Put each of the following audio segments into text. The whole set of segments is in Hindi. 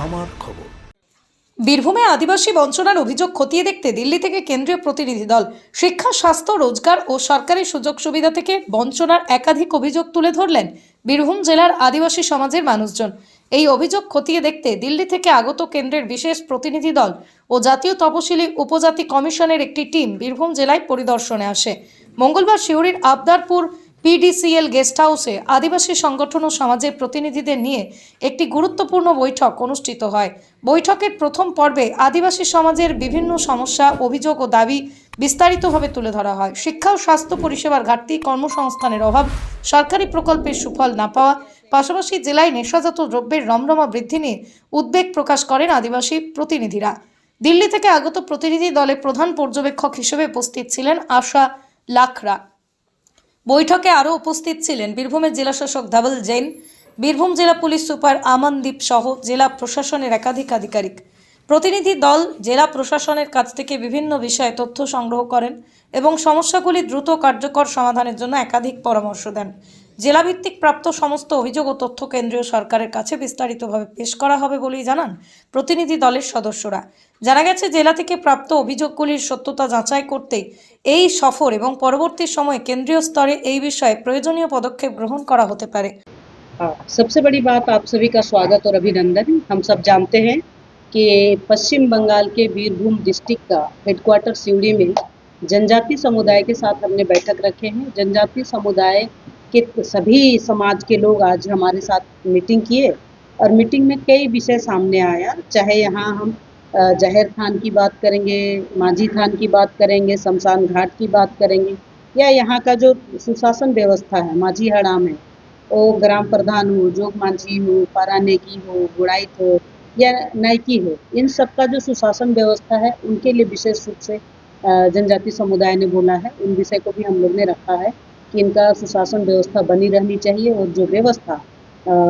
আমার খবর। বীরভূমে আদিবাসী বঞ্চনার অভিযোগ খতিয়ে দেখতে দিল্লি থেকে কেন্দ্রীয় প্রতিনিধি দল। শিক্ষা, স্বাস্থ্য, রোজগার ও সরকারি সুযোগ সুবিধা থেকে বঞ্চনার একাধিক অভিযোগ তুলে ধরলেন বীরভূম জেলার আদিবাসী সমাজের মানুষজন। এই অভিযোগ খতিয়ে দেখতে দিল্লি থেকে আগত কেন্দ্রের বিশেষ প্রতিনিধি দল ও জাতীয় তপশিলি উপজাতি কমিশনের একটি টিম বীরভূম জেলায় পরিদর্শনে আসে। মঙ্গলবার সিউড়ির আবদারপুর পিডিসিএল গেস্ট হাউসে আদিবাসী সংগঠন ও সমাজের প্রতিনিধিদের নিয়ে একটি গুরুত্বপূর্ণ বৈঠক অনুষ্ঠিত হয়। বৈঠকের প্রথম পর্বে আদিবাসী সমাজের বিভিন্ন সমস্যা, অভিযোগ ও দাবি বিস্তারিতভাবে তুলে ধরা হয়। শিক্ষা ও স্বাস্থ্য পরিষেবার ঘাটতি, কর্মসংস্থানের অভাব, সরকারি প্রকল্পের সুফল না পাওয়া, পাশাপাশি জেলায় নেশাজাত দ্রব্যের রমরমা বৃদ্ধি নিয়ে উদ্বেগ প্রকাশ করেন আদিবাসী প্রতিনিধিরা। দিল্লি থেকে আগত প্রতিনিধি দলে প্রধান পর্যবেক্ষক হিসেবে উপস্থিত ছিলেন আশা লাখরা। বৈঠকে আরও উপস্থিত ছিলেন বীরভূমের জেলাশাসক ধবল জৈন, বীরভূম জেলা পুলিশ সুপার আমনদীপ সহ জেলা প্রশাসনের একাধিক আধিকারিক। প্রতিনিধি দল জেলা প্রশাসনের কাছ থেকে বিভিন্ন বিষয়ে তথ্য সংগ্রহ করেন এবং সমস্যাগুলি দ্রুত কার্যকর সমাধানের জন্য একাধিক পরামর্শ দেন। জেলাভিত্তিক প্রাপ্ত সমস্ত অভিযোগ ও তথ্য কেন্দ্রীয় সরকারের কাছে বিস্তারিতভাবে পেশ করা হবে বলেই জানান প্রতিনিধি দলের সদস্যরা। জানা গেছে, জেলা থেকে প্রাপ্ত অভিযোগগুলির সত্যতা যাচাই করতে এই সফর এবং পরবর্তী সময়ে কেন্দ্রীয় স্তরে এই বিষয়ে প্রয়োজনীয় पदक्षेप ग्रहण करा होते पारे। सबसे बड़ी बात, आप सभी का स्वागत और अभिनंदन। हम सब जानते हैं कि पश्चिम बंगाल के बीरभूम डिस्ट्रिक्ट का हेडक्वार्टर सिवड़ी में जनजाति समुदाय के साथ हमने बैठक रखे हैं। जनजाति समुदाय के सभी समाज के लोग आज हमारे साथ मीटिंग किए और मीटिंग में कई विषय सामने आया। चाहे यहाँ हम जहर थान की बात करेंगे, माझी थान की बात करेंगे, शमशान घाट की बात करेंगे, या यहाँ का जो सुशासन व्यवस्था है, माझी हड़ाम है, वो ग्राम प्रधान हो, जोग मांझी हो, पारानेकी हो, गुड़ाइत हो या नायकी हो, इन सब का जो सुशासन व्यवस्था है उनके लिए विशेष रूप से जनजाति समुदाय ने बोला है। उन विषय को भी हम लोग ने रखा है कि इनका सुशासन व्यवस्था बनी रहनी चाहिए और जो व्यवस्था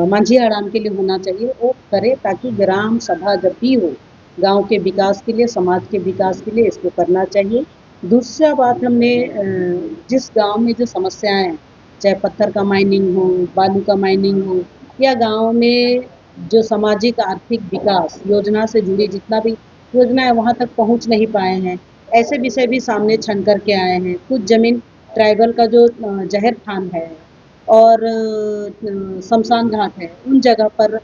मांझी हड़ाम के लिए होना चाहिए वो करे, ताकि ग्राम सभा जब भी हो गांव के विकास के लिए, समाज के विकास के लिए इसको करना चाहिए। दूसरा बात, हमने जिस गांव में जो समस्याएं हैं, चाहे पत्थर का माइनिंग हो, बालू का माइनिंग हो, या गांव में जो सामाजिक आर्थिक विकास योजना से जुड़ी जितना भी योजनाएं वहां तक पहुंच नहीं पाए हैं, ऐसे विषय भी सामने छन करके आए हैं। कुछ जमीन ट्राइबल का जो जहर थान है और शमशान घाट है, उन जगह पर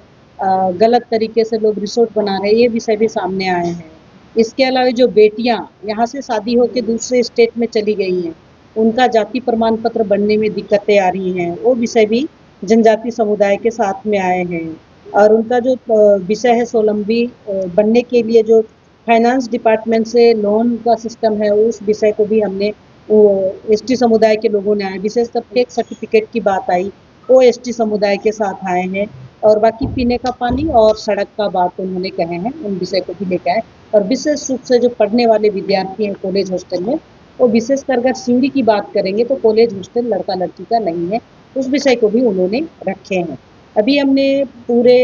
गलत तरीके से लोग रिसोर्ट बना रहे हैं, ये विषय भी सामने आए हैं। इसके अलावा जो बेटियां यहाँ से शादी होकर दूसरे स्टेट में चली गई हैं, उनका जाति प्रमाण पत्र बनने में दिक्कतें आ रही हैं, वो विषय भी जनजाति समुदाय के साथ में आए हैं। और उनका जो विषय है स्वावलंबी बनने के लिए जो फाइनेंस डिपार्टमेंट से लोन का सिस्टम है, उस विषय को भी हमने एसटी समुदाय के लोगों ने आए, विशेष तब एक सर्टिफिकेट की बात आई, वो एसटी समुदाय के साथ आए हैं। और बाकी पीने का पानी और सड़क का बात उन्होंने कहे हैं, उन विषय को भी लेकर आए। और विशेष रूप से जो पढ़ने वाले विद्यार्थी हैं कॉलेज हॉस्टल में, वो विशेषकर अगर सिवड़ी की बात करेंगे तो कॉलेज हॉस्टल लड़का लड़की का नहीं है, उस विषय को भी उन्होंने रखे हैं। अभी हमने पूरे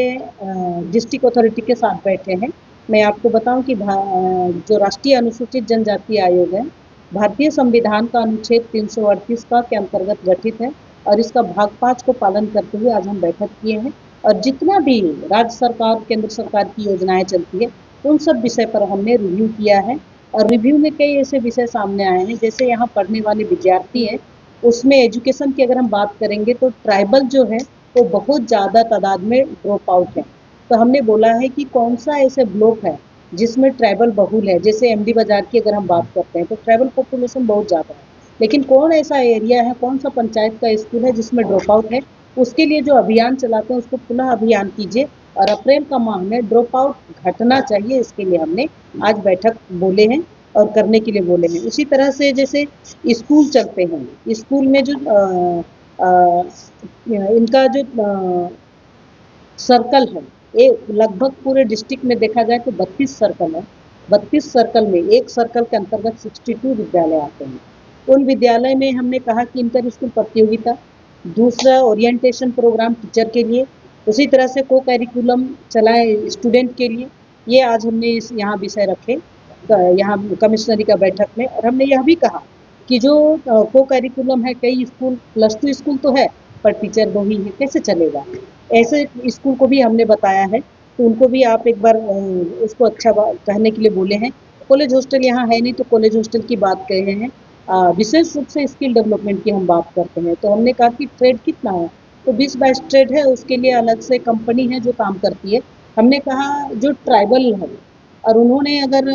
डिस्ट्रिक्ट अथॉरिटी के साथ बैठे हैं। मैं आपको बताऊं कि जो राष्ट्रीय अनुसूचित जनजाति आयोग है, भारतीय संविधान का अनुच्छेद 338 का के अंतर्गत गठित है और इसका भाग 5 को पालन करते हुए आज हम बैठक किए हैं। और जितना भी राज्य सरकार, केंद्र सरकार की योजनाएं चलती है, उन सब विषय पर हमने रिव्यू किया है। और रिव्यू में कई ऐसे विषय सामने आए हैं, जैसे यहाँ पढ़ने वाले विद्यार्थी हैं, उसमें एजुकेशन की अगर हम बात करेंगे तो ट्राइबल जो है वो बहुत ज़्यादा तादाद में ड्रॉप आउट है। तो हमने बोला है कि कौन सा ऐसे ब्लॉक है जिसमें ट्राइबल बहुल है। जैसे एमडी बाजार की अगर हम बात करते हैं तो ट्राइबल पॉपुलेशन बहुत ज़्यादा है, लेकिन कौन ऐसा एरिया है, कौन सा पंचायत का स्कूल है जिसमें ड्रॉप आउट है। उसके लिए जो अभियान चलाते हैं उसको पुनः अभियान कीजिए और अप्रैल का माह में ड्रॉप आउट घटना चाहिए, इसके लिए हमने आज बैठक बोले हैं और करने के लिए बोले हैं। उसी तरह से जैसे स्कूल चलते हैं, स्कूल में जो इनका जो सर्कल है, ये लगभग पूरे डिस्ट्रिक्ट में देखा जाए तो 32 सर्कल है। 32 सर्कल में एक सर्कल के अंतर्गत 62 विद्यालय आते हैं। उन विद्यालय में हमने कहा कि इंटर स्कूल प्रतियोगिता, दूसरा ओरिएंटेशन प्रोग्राम टीचर के लिए, उसी तरह से को करिकुलम चलाए स्टूडेंट के लिए। ये आज हमने यहाँ विषय रखे यहाँ कमिश्नरी का बैठक में। और हमने यह भी कहा कि जो को करिकुलम है, कई स्कूल +2 स्कूल तो है पर टीचर 2 ही है, कैसे चलेगा। ऐसे स्कूल को भी हमने बताया है। तो तो उनको भी आप एक बार उसको अच्छा कहने के लिए बोले हैं। कॉलेज हॉस्टल यहाँ है नहीं, तो कॉलेज हॉस्टल की बात कहे हैं। विशेष रूप से स्किल डेवलपमेंट की हम बात करते हैं, तो हमने कहा कि ट्रेड कितना है, तो 20-22 ट्रेड है, उसके लिए अलग से कंपनी है जो काम करती है। हमने कहा जो ट्राइबल है और उन्होंने अगर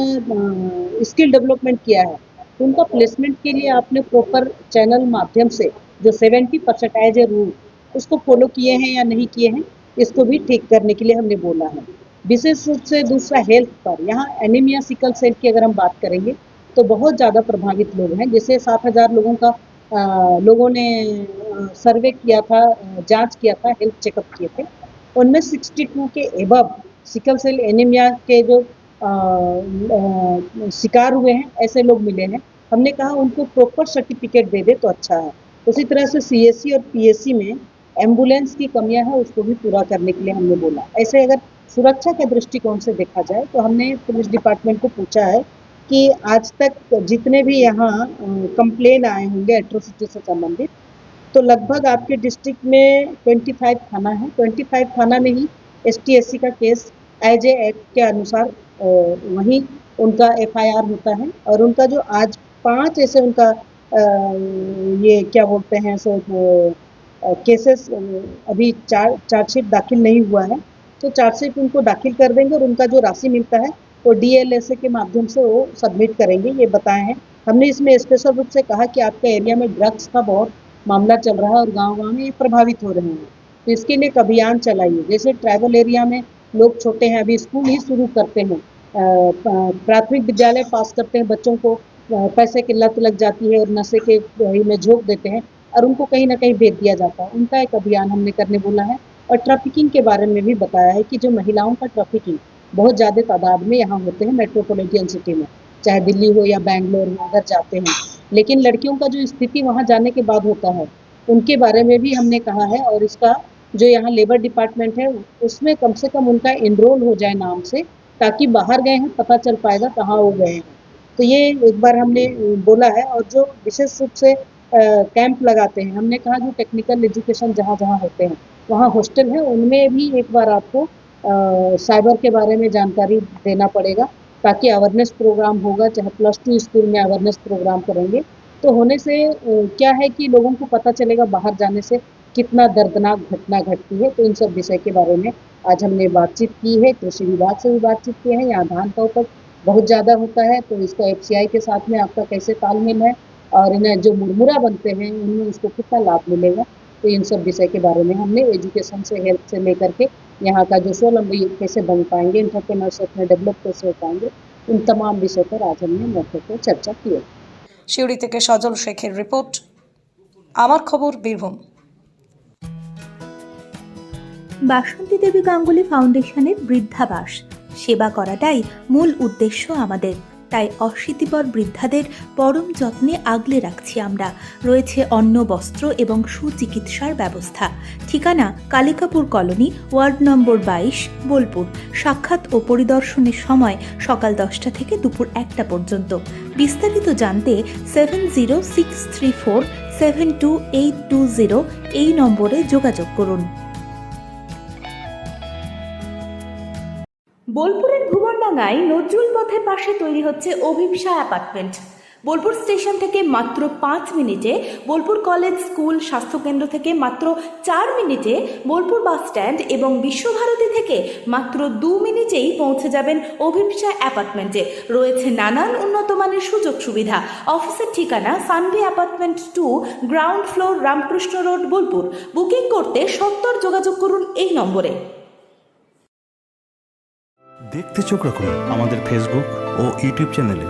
स्किल डेवलपमेंट किया है, तो उनका प्लेसमेंट के लिए आपने प्रॉपर चैनल माध्यम से जो 70% एज ए रूल उसको फॉलो किए हैं या नहीं किए हैं, इसको भी ठीक करने के लिए हमने बोला है। विशेष रूप से दूसरा हेल्थ पर, यहाँ एनीमिया सिकल सेल की अगर हम बात करेंगे तो बहुत ज़्यादा प्रभावित लोग हैं। जैसे 7,000 लोगों का लोगों ने सर्वे किया था, जांच किया था, हेल्थ चेकअप किए थे, उनमें 62 के एबव सिकल सेल एनीमिया के जो शिकार हुए हैं ऐसे लोग मिले हैं। हमने कहा उनको प्रॉपर सर्टिफिकेट दे दे तो अच्छा है। उसी तरह से सीएससी और पीएससी में एम्बुलेंस की कमियां हैं, उसको भी पूरा करने के लिए हमने बोला। ऐसे अगर सुरक्षा के दृष्टिकोण से देखा जाए तो हमने पुलिस डिपार्टमेंट को पूछा है कि आज तक जितने भी यहाँ कंप्लेन आए होंगे एट्रोसिटी से संबंधित, तो लगभग आपके डिस्ट्रिक्ट में 25 थाना है। 25 थाना में ही एसटी/एससी का केस एज ए एक्ट के अनुसार वहीं उनका एफआईआर होता है। और उनका जो आज 5 ऐसे उनका ये क्या बोलते हैं सो केसेस अभी चार्जशीट दाखिल नहीं हुआ है, तो चार्जशीट उनको दाखिल कर देंगे और उनका जो राशि मिलता है वो डीएलएसए के माध्यम से वो सबमिट करेंगे, ये बताए हैं। हमने इसमें स्पेशल रूप से कहा कि आपके एरिया में ड्रग्स का बहुत मामला चल रहा है और गांव-गांव में ये प्रभावित हो रहे हैं, तो इसके लिए एक अभियान चलाइए। जैसे ट्राइबल एरिया में लोग छोटे हैं, अभी स्कूल ही शुरू करते हैं, प्राथमिक विद्यालय पास करते हैं, बच्चों को पैसे की लत लग जाती है और नशे के वही में झोंक देते हैं और उनको कहीं ना कहीं भेज दिया जाता है। उनका एक अभियान हमने करने बोला है। और ट्रैफिकिंग के बारे में भी बताया है कि जो महिलाओं का ट्रैफिकिंग बहुत ज़्यादा तादाद में यहाँ होते हैं मेट्रोपॉलिटन सिटी में, चाहे दिल्ली हो या बैंगलोर हो, अगर जाते हैं, लेकिन लड़कियों का जो स्थिति वहाँ जाने के बाद होता है, उनके बारे में भी हमने कहा है। और इसका जो यहाँ लेबर डिपार्टमेंट है उसमें कम से कम उनका एनरोल हो जाए नाम से, ताकि बाहर गए हैं पता चल पाएगा कहाँ वो गए हैं। तो ये एक बार हमने बोला है। और जो विशेष रूप से कैंप लगाते हैं, हमने कहा जो टेक्निकल एजुकेशन जहाँ जहाँ होते हैं वहाँ हॉस्टल है, उनमें भी एक बार आपको साइबर के बारे में जानकारी देना पड़ेगा, ताकि अवेयरनेस प्रोग्राम होगा, चाहे +2 स्कूल में अवेयरनेस प्रोग्राम करेंगे, तो होने से क्या है कि लोगों को पता चलेगा बाहर जाने से कितना दर्दनाक घटना घटती है। तो इन सब विषय के बारे में आज हमने बातचीत की है, कृषि विभाग से भी बातचीत की है। यहाँ धान का उपज बहुत ज़्यादा होता है, तो इसका एफसीआई के साथ में आपका कैसे तालमेल है और इन्हें जो मुरमुरा बनते हैं उनमें उसको कितना लाभ मिलेगा, तो इन सब विषय के बारे में हमने एजुकेशन से, हेल्थ से लेकर के यहाँ का जो स्वावलंबी कैसे बन पाएंगे, एंटरप्रेन्योरशिप में डेवलप कैसे हो पाएंगे, इन तमाम विषय पर आज हमने मौके पर चर्चा की है। সিউড়ি থেকে সজল শেখের রিপোর্ট, আমার খবর বীরভূম। বাসন্তী দেবী গাঙ্গুলি ফাউন্ডেশনের বৃদ্ধাবাস সেবা করাটাই মূল উদ্দেশ্য আমাদের। তাই অশীতিপর বৃদ্ধাদের পরম যত্নে আগলে রাখছি আমরা। রয়েছে অন্ন, বস্ত্র এবং সুচিকিৎসার ব্যবস্থা। ঠিকানা Kalikapur colony, ward number 22, Bolpur. সাক্ষাৎ ও পরিদর্শনের সময় সকাল 10টা থেকে দুপুর 1টা পর্যন্ত। বিস্তারিত জানতে 7063472820 এই নম্বরে যোগাযোগ করুন। বোলপুরের ভুবনডাঙ্গায় নজরুল পথের পাশে তৈরি হচ্ছে অভিপ্সা অ্যাপার্টমেন্ট। বোলপুর স্টেশন থেকে মাত্র 5 মিনিটে, বোলপুর কলেজ, স্কুল, স্বাস্থ্যকেন্দ্র থেকে মাত্র 4 মিনিটে, বোলপুর বাস স্ট্যান্ড এবং বিশ্বভারতী থেকে মাত্র 2 মিনিটেই পৌঁছে যাবেন অভিপ্সা অ্যাপার্টমেন্টে। রয়েছে নানান উন্নত মানের সুযোগ সুবিধা। অফিসের ঠিকানা Sanvi apartment 2, ground floor, Ramakrishna road, Bolpur. Booking করতে সত্বর যোগাযোগ করুন এই নম্বরে। দেখতে চোখ রাখুন আমাদের ফেসবুক ও ইউটিউব চ্যানেলে।